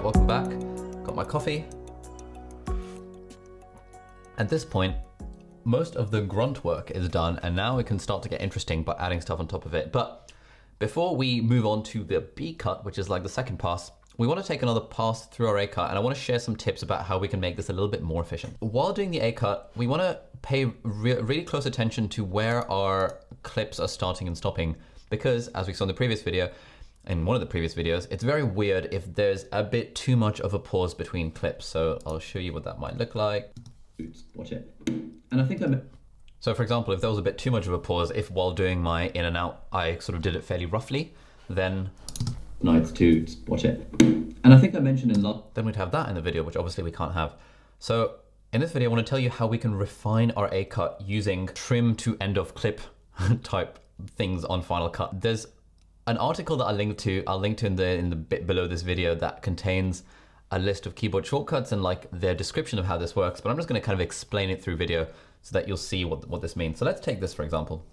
welcome back. Got my coffee. At this point, most of the grunt work is done, and now it can start to get interesting by adding stuff on top of it. But before we move on to the B cut, which is like the second pass, we want to take another pass through our A cut, and I want to share some tips about how we can make this a little bit more efficient. While doing the A cut, we want to pay really close attention to where our clips are starting and stopping, because as we saw in the previous video, in one of the previous videos, it's very weird if there's a bit too much of a pause between clips. So I'll show you what that might look like. Watch it. And I think So for example, if there was a bit too much of a pause, if while doing my in and out, I sort of did it fairly roughly, then nights to watch it. And I think I mentioned in then we'd have that in the video, which obviously we can't have. So in this video, I want to tell you how we can refine our A cut using trim to end of clip type things on Final Cut. There's an article that I'll link to in the bit below this video that contains a list of keyboard shortcuts and like their description of how this works, but I'm just going to kind of explain it through video so that you'll see what this means. So let's take this for example.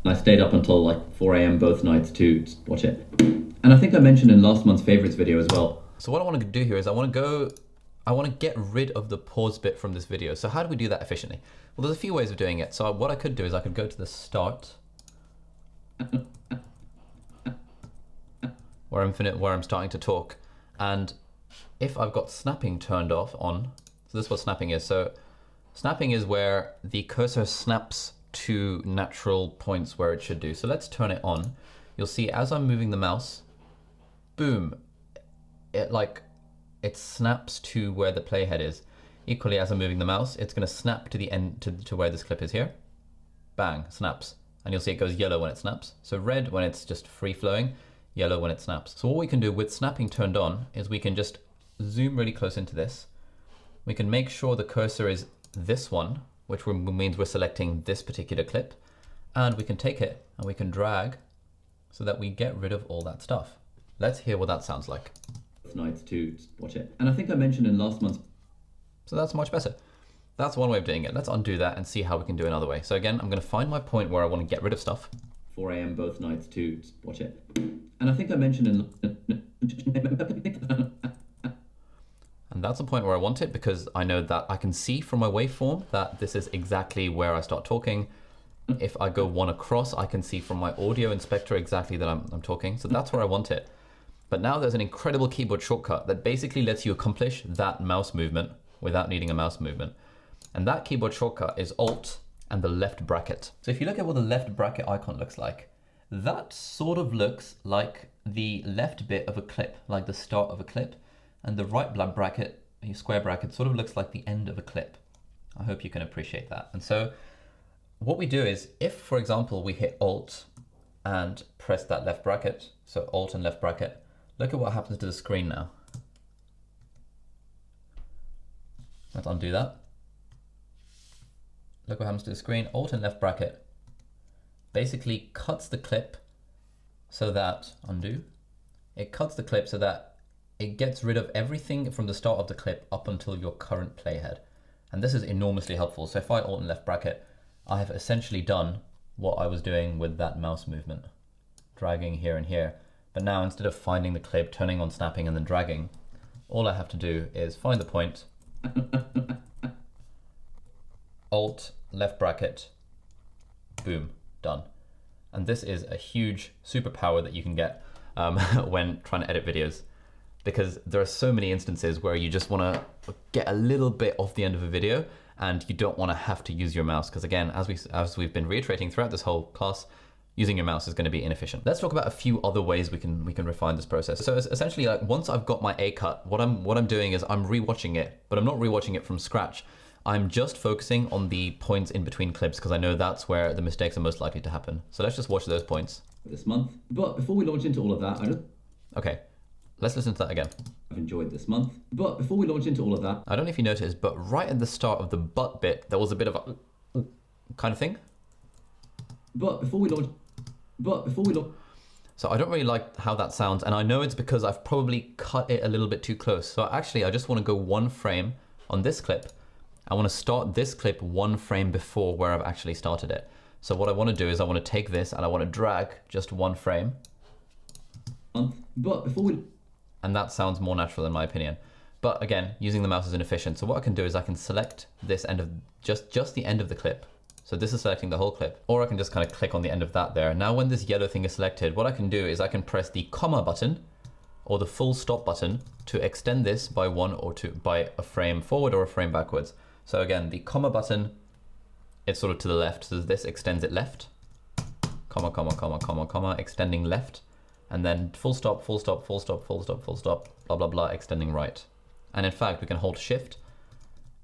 I stayed up until like 4 a.m. both nights to watch it. And I think I mentioned in last month's favorites video as well. So what I want to do here is I want to get rid of the pause bit from this video. So how do we do that efficiently? Well, there's a few ways of doing it. So what I could do is I could go to the start where I'm starting to talk, and if I've got snapping turned on, so this is what snapping is. So snapping is where the cursor snaps to natural points where it should do. So let's turn it on. You'll see as I'm moving the mouse, boom, it snaps to where the playhead is. Equally, as I'm moving the mouse, it's going to snap to the end to where this clip is here. Bang, snaps. And you'll see it goes yellow when it snaps. So red when it's just free flowing, yellow when it snaps. So what we can do with snapping turned on is we can just zoom really close into this. We can make sure the cursor is this one, which means we're selecting this particular clip, and we can take it and we can drag so that we get rid of all that stuff. Let's hear what that sounds like. Nights to watch it. And I think I mentioned in last month's. So that's much better. That's one way of doing it. Let's undo that and see how we can do another way. So again, I'm going to find my point where I want to get rid of stuff. 4 a.m. both nights to watch it. And I think I mentioned in and that's the point where I want it, because I know that I can see from my waveform that this is exactly where I start talking. If I go one across, I can see from my audio inspector exactly that I'm talking. So that's where I want it. But now there's an incredible keyboard shortcut that basically lets you accomplish that mouse movement without needing a mouse movement. And that keyboard shortcut is Alt and the left bracket. So if you look at what the left bracket icon looks like, that sort of looks like the left bit of a clip, like the start of a clip, and the right bracket, your square bracket, sort of looks like the end of a clip. I hope you can appreciate that. And so what we do is, if for example we hit Alt and press that left bracket, so Alt and left bracket, look at what happens to the screen now. Let's undo that. Look what happens to the screen. Alt and left bracket basically cuts the clip so that, undo, it cuts the clip so that it gets rid of everything from the start of the clip up until your current playhead. And this is enormously helpful. So if I Alt and left bracket, I have essentially done what I was doing with that mouse movement, dragging here and here. But now instead of finding the clip, turning on snapping and then dragging, all I have to do is find the point, Alt, left bracket, boom, done. And this is a huge superpower that you can get when trying to edit videos, because there are so many instances where you just want to get a little bit off the end of a video and you don't want to have to use your mouse, because again, as we've been reiterating throughout this whole class, using your mouse is going to be inefficient. Let's talk about a few other ways we can refine this process. So it's essentially, like, once I've got my A cut, what I'm doing is I'm rewatching it, but I'm not rewatching it from scratch. I'm just focusing on the points in between clips because I know that's where the mistakes are most likely to happen. So let's just watch those points. This month. But before we launch into all of that, Okay, let's listen to that again. I've enjoyed this month. But before we launch into all of that, I don't know if you noticed, but right at the start of the but bit, there was a bit of a kind of thing. So I don't really like how that sounds, and I know it's because I've probably cut it a little bit too close. So actually, I just want to go one frame on this clip. I want to start this clip one frame before where I've actually started it. So what I want to do is I want to take this and I want to drag just one frame. But before we And that sounds more natural in my opinion. But again, using the mouse is inefficient. So what I can do is I can select this end of, just the end of the clip. So this is selecting the whole clip, or I can just kind of click on the end of that there. Now when this yellow thing is selected, what I can do is I can press the comma button or the full stop button to extend this by one or two, by a frame forward or a frame backwards. So again, the comma button, it's sort of to the left. So this extends it left, comma, comma, comma, comma, comma, extending left, and then full stop, full stop, full stop, full stop, full stop, blah, blah, blah, extending right. And in fact, we can hold shift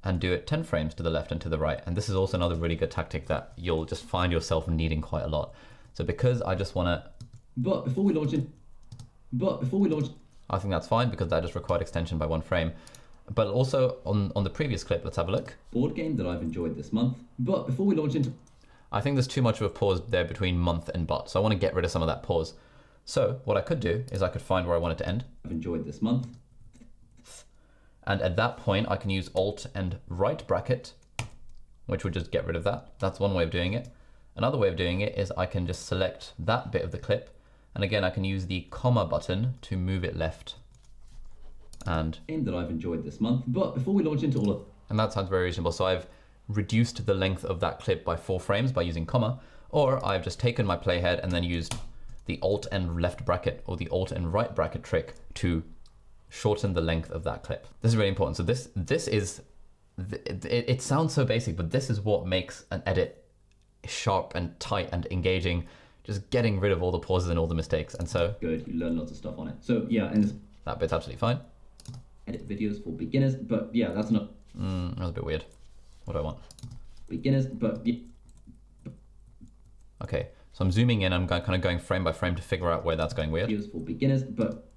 and do it 10 frames to the left and to the right. And this is also another really good tactic that you'll just find yourself needing quite a lot. So because I just want to... But before we launch, I think that's fine because that just required extension by one frame. But also on the previous clip, let's have a look. Board game that I've enjoyed this month. But before we launch into... I think there's too much of a pause there between month and but. So I want to get rid of some of that pause. So what I could do is I could find where I want it to end. I've enjoyed this month. And at that point, I can use Alt and right bracket, which would just get rid of that. That's one way of doing it. Another way of doing it is I can just select that bit of the clip. And again, I can use the comma button to move it left. And Game that I've enjoyed this month. But before we launch into all of... And that sounds very reasonable. So I've reduced the length of that clip by 4 frames by using comma, or I've just taken my playhead and then used the Alt and left bracket or the Alt and right bracket trick to shorten the length of that clip. This is really important. So this is, it sounds so basic, but this is what makes an edit sharp and tight and engaging, just getting rid of all the pauses and all the mistakes. And so good, you learn lots of stuff on it. So yeah, and that bit's absolutely fine. Edit videos for beginners, but yeah, that's not... That was a bit weird. What do I want? Beginners, but... Okay, so I'm zooming in, I'm kind of going frame by frame to figure out where that's going weird. Videos for beginners, but...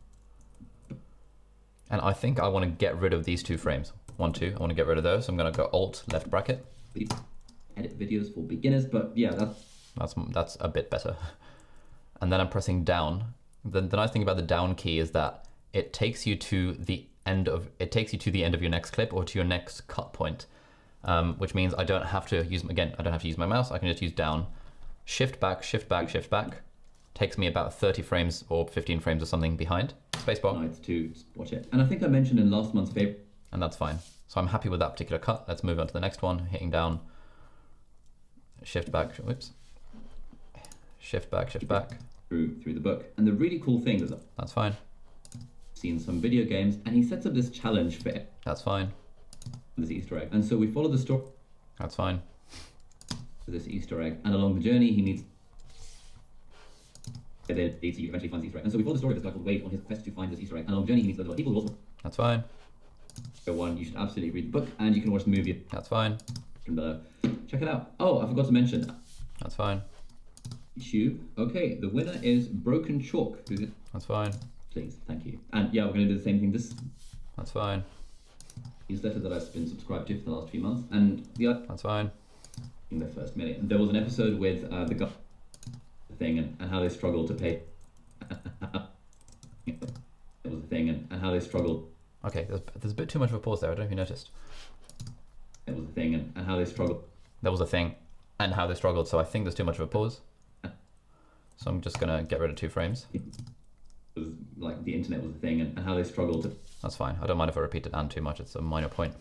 And I think I want to get rid of these 2 frames. 1, 2, I want to get rid of those. So I'm going to go Alt, left bracket. Edit videos for beginners, but yeah, that's a bit better. And then I'm pressing down. The nice thing about the down key is that it takes you to the end of your next clip or to your next cut point, which means I don't have to use, again, I don't have to use my mouse. I can just use down, shift back, shift back, shift back. Takes me about 30 frames or 15 frames or something behind. Spacebar. Nice to watch it. And I think I mentioned in last month's favorite. And that's fine. So I'm happy with that particular cut. Let's move on to the next one. Hitting down, shift back, whoops. Shift back, shift back. Through the book. And the really cool thing is that's fine. Seen some video games and he sets up this challenge for it. That's fine. This Easter egg. And so we follow the story. That's fine. For this Easter egg. And along the journey he needs he eventually finds the Easter egg. And so we follow the story of this guy called Wade on his quest to find this Easter egg. And along the journey he meets other people who also... That's fine. So one, you should absolutely read the book and you can watch the movie. That's fine. From below. Check it out. Oh, I forgot to mention. That's fine. YouTube. Okay, the winner is Broken Chalk. That's fine. Please, thank you. And yeah, we're going to do the same thing. That's fine. Newsletter that I've been subscribed to for the last few months. And the That's fine. In their first million. There was an episode with the guy thing and how they struggled to pay. It was a thing and how they struggled. Okay, there's a bit too much of a pause there. I don't know if you noticed. It was a thing and how they struggled. There was a thing and how they struggled. So I think there's too much of a pause. So I'm just gonna get rid of 2 frames. It was like the internet was a thing and how they struggled to... That's fine. I don't mind if I repeat it and too much. It's a minor point.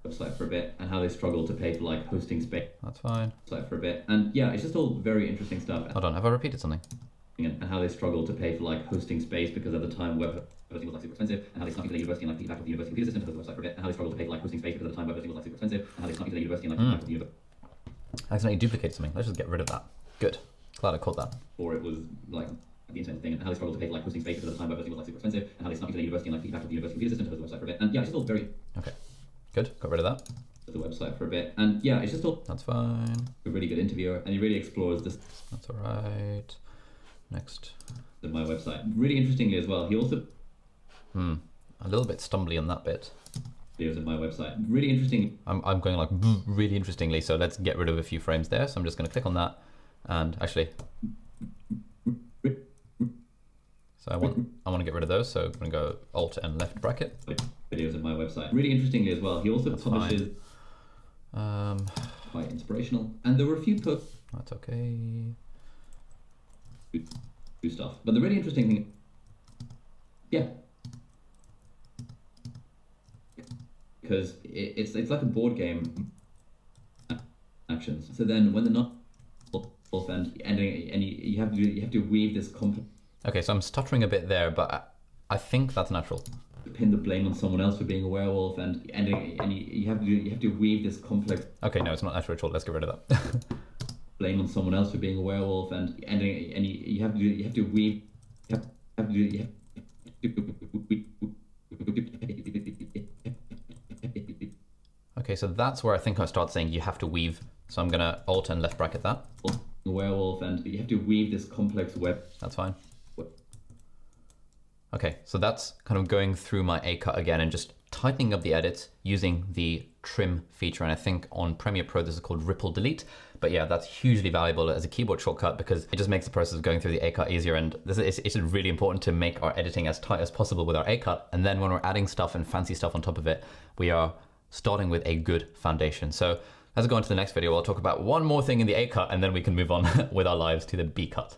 Website for a bit and how they struggled to pay for like hosting space. That's fine. Website for a bit and yeah, it's just all very interesting stuff. Hold on, have I repeated something? And how they struggled to pay for like hosting space because at the time web hosting was like super expensive, and how they snuck into the university and like piggybacked off the university computer system to host the website for a bit, and how they struggled to pay for like hosting space because at the time web hosting was like super expensive, and how they snuck into the university and like piggybacked off the university. I accidentally duplicated something. Let's just get rid of that. Good. Glad I caught that. Or it was like the internet thing and how they struggled to pay for like hosting space because at the time web hosting was like super expensive, and how they snuck into the university and like piggybacked off the university computer system to host the website for a bit. And yeah, it's just all very okay. Good. Got rid of that. The website for a bit, and yeah, it's just all. That's fine. A really good interviewer, and he really explores this. That's all right. Next. Of my website, really interestingly as well. He also. A little bit stumbly on that bit. Videos of my website, really interesting. I'm going like really interestingly, so let's get rid of a few frames there. So I'm just going to click on that, and actually. So I want to get rid of those. So I'm going to go Alt and left bracket. Videos of my website, really interestingly as well. He also That's publishes. Fine. Quite inspirational, and there were a few posts. That's okay. Do stuff, but the really interesting thing. Yeah. because it's like a board game actions. So then when the knot and you have to weave this complex. Okay, so I'm stuttering a bit there, but I think that's natural. Pin the blame on someone else for being a werewolf, and you have to weave this complex. Okay, no, it's not natural at all. Let's get rid of that. Blame on someone else for being a werewolf, and you have to weave. Okay, so that's where I think I start saying you have to weave. So I'm gonna alt and left bracket that. A werewolf, and you have to weave this complex web. That's fine. Okay, so that's kind of going through my A cut again and just tightening up the edits using the trim feature. And I think on Premiere Pro, this is called ripple delete. But yeah, that's hugely valuable as a keyboard shortcut because it just makes the process of going through the A cut easier. And it's really important to make our editing as tight as possible with our A cut. And then when we're adding stuff and fancy stuff on top of it, we are starting with a good foundation. So as I go into the next video, I'll talk about one more thing in the A cut and then we can move on with our lives to the B cut.